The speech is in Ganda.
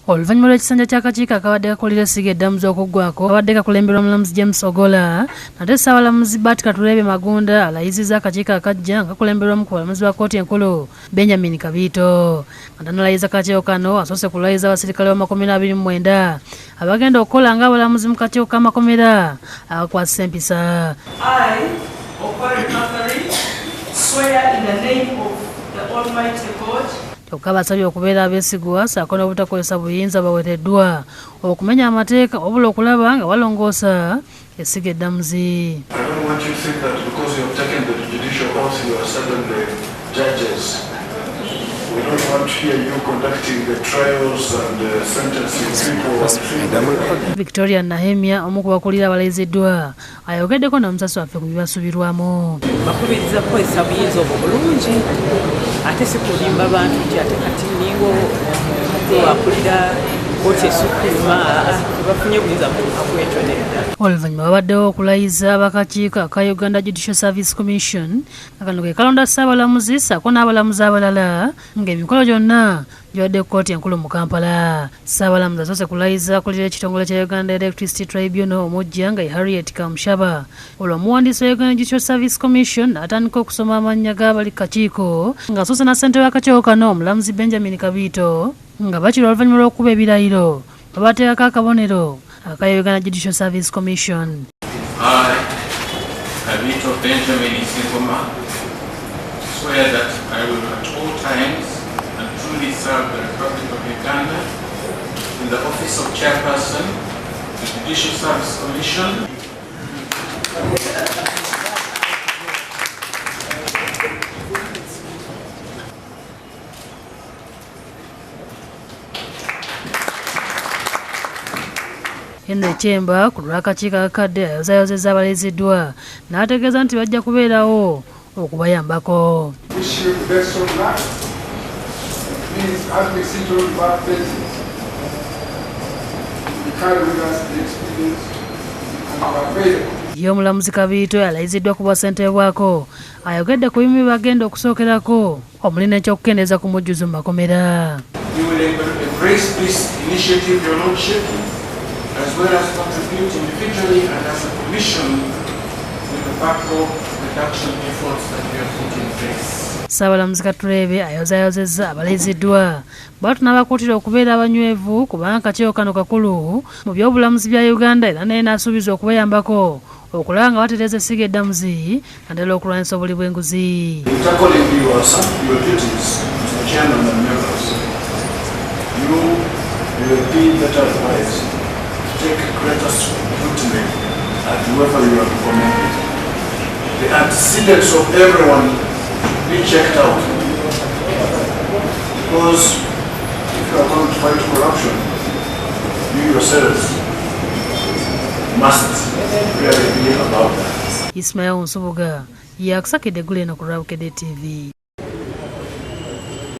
Oluvannyuma lw'ekisanja ky'akakiiko akabadde kakulira essiga eddamu z'okuggwako abadde kakulemberwa omulamuzi James Ogola, nate Ssaabalamuzi Bart Katuleebe Magunda alayizizza akakiiko akajja nga kakulemberwamu ku balamuzi ba kkooti enkulu Benjamin Kabiito. Nga tanalayiza akakiiko kano asoose kulayiza abasirikale b'amakomera 29 abagenda okukola ng'abalamuzi mu kakiiko k'amakomera akakwasisa empisa. I, Okwari Catherine, swear in the name of the Almighty God. Kyokka basabye okubeera abeesigwa ssaako n'obutakozesa buyinza baweereddwa okumenya amateeka wabula okulaba nga balongoosa essiga eddamuzi. Victoria Nahemia omu ku bakulira abalayiziddwa ayogeddeko n'omusasi waffe ku bibasubirwamu. Bakubiriza kukozesa buyinza obwo bulungi ate si kulimba bantu nti ate kati ningo akulira kkooti esukkuluma tebafunye buyinza bwetwedda. Oluvannyuma babaddewo okulayiza abakakiiko aka Uganda Judicial Service Commission nga kano ke kalonda Ssaabalamuzi ssaako n'abalamuzi abalala ng'emikolo gyonna gibadde kkooti enkulu mu Kampala. Ssaabalamuzi asoose kulayiza akulira ekitongole kya Uganda Electricity Tribunal omujja nga ye Harriet Kamushaba. Olwo omuwandiisi wa Uganda Judicial Service Commission n'atandika okusoma amannya g'abali kakiiko ng'asoose na ssentebe w'akakiiko kano omulamuzi Benjamin Kabiito nga bakira oluvannyuma lw'okuba ebirayiro babateekako akabonero aka Uganda Judicial Service Commission. I, Kabiito Benjamin Isingoma, swear that I will at all times and truly serve the Republic of Uganda in the office of Chairperson, the Judicial Service Commission. Henry Chemba ku lw'akakiiko akakadde ayozayozezza abalayiziddwa n'ategeeza nti bajja kubeerawo okubayambako. Ye omulamuzi Kabiito alayiziddwa ku bwasentebe bwako ayogedde ku bimu bagenda okusookerako omuli n'ekyokukendeeza ku mujjuzo mu makomera. You will embrace this initiative, Your Lordship, as well as contribute individually and as a commission with the backdrop reduction efforts that we have put in place. Ssaabalamuzi Katuleebe ayozayozezza abalayiziddwa bw'atu n'abakuutira okubeera abanywevu kubanga akakiiko kano kakulu mu by'obulamuzi bya Uganda era naye n'asuubiza okubayambako okulaba nga batereeza essiga eddamuzi naddala okulwanyisa obuli bw'enguzi. Take greater scrutiny at whoever you are recommended. The antecedents of everyone be checked out. Because if you are going to fight corruption, you yourselves must really be about that. Ismail Nsubuga yakusakidde Guleno ku Rawukedde TV.